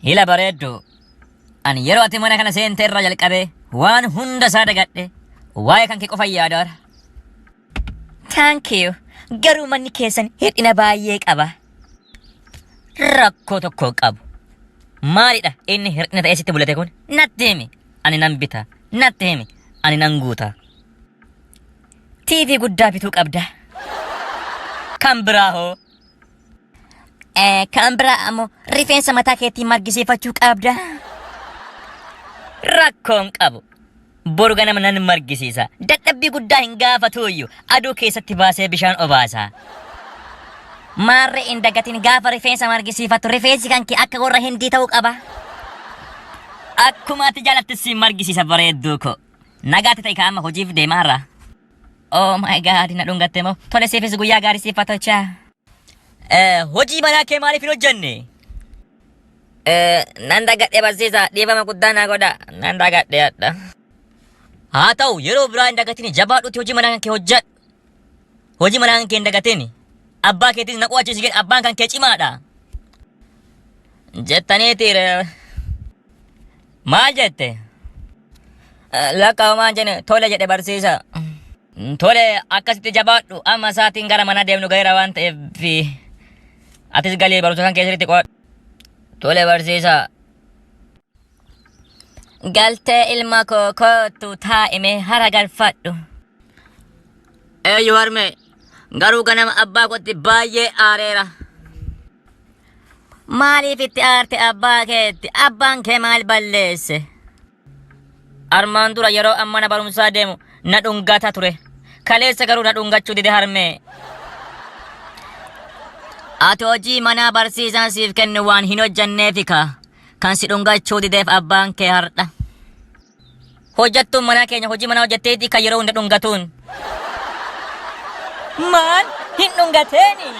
Hila bareeddu. Ani yeroo ati mana kana seente irraa jalqabe waan hunda isaa dagadhe waa'ee kan kee qofa yaadaara. Thank you. Garuu manni keessan hir'ina baay'ee qaba. Rakkoo tokko qabu. Maalidha inni hir'ina ta'ee sitti bulate kun? Natti himi. Ani nan bita. Natti himi. Ani nan guuta. TV guddaa bituu qabda. Kan biraa hoo? Kan biraa ammoo rifeensa mataa keetti margisiifachuu qabda. Rakkoon qabu. Boru ganama nan margisiisa. Dadhabbii guddaa hin gaafatuuyyu aduu keessatti baasee bishaan obaasa. Maarree hin dagatin gaafa rifeensa margisiifatu rifeensi kan kee akka warra hindii ta'uu qaba. Akkuma ati jaalatti si margisiisa bareedduu ko. Nagaatti ta'e kaa'ama hojiif deemaarra. Oh my god, na dhungatte moo? Tole siifis guyyaa gaarii siif fatochaa. Hojii manaa kee maaliif hin hojjenne? Nan dagadhe barsiisa dhiifama guddaa naa godha. Nan dagadhe hadha. Haa ta'u yeroo biraa hin dagatini jabaadhuuti hojii manaa kan kee hojjedhu. Hojii manaa kan kee hin dagatini. Abbaa keetis naquu achiisi jedhe abbaan kan kee cimaadha. Jettaniitiire. Maal jette? Lakkaa'umaan jenne tole jedhe barsiisa. Tole akkasitti jabaadhu amma sa'aatiin gara mana deemnu gaheera waan ta'eef atis galii barumsa kan keessatti qo'adhu. Tole barsiisa. Galtee ilma koo kootu taa'ime hara galfadhu. Eeyyuu harme garuu ganama abbaa kootti baay'ee aareera. Maaliif itti aarte abbaa keetti? Abbaan kee maal balleesse? Armaan dura yeroo mana barumsaa deemu na dhungata ture. Kaleessa garuu na dhungachuu dide harme. Ati hojii manaa barsiisaan siif kennu waan hin hojjanneefika. Kan si dhungachuu dideef abbaan kee hardha. Hojjattuun manaa keenya hojii manaa hojjetteeti kan yeroo hunda dhungatuun. Maal? Hin dhungateeni?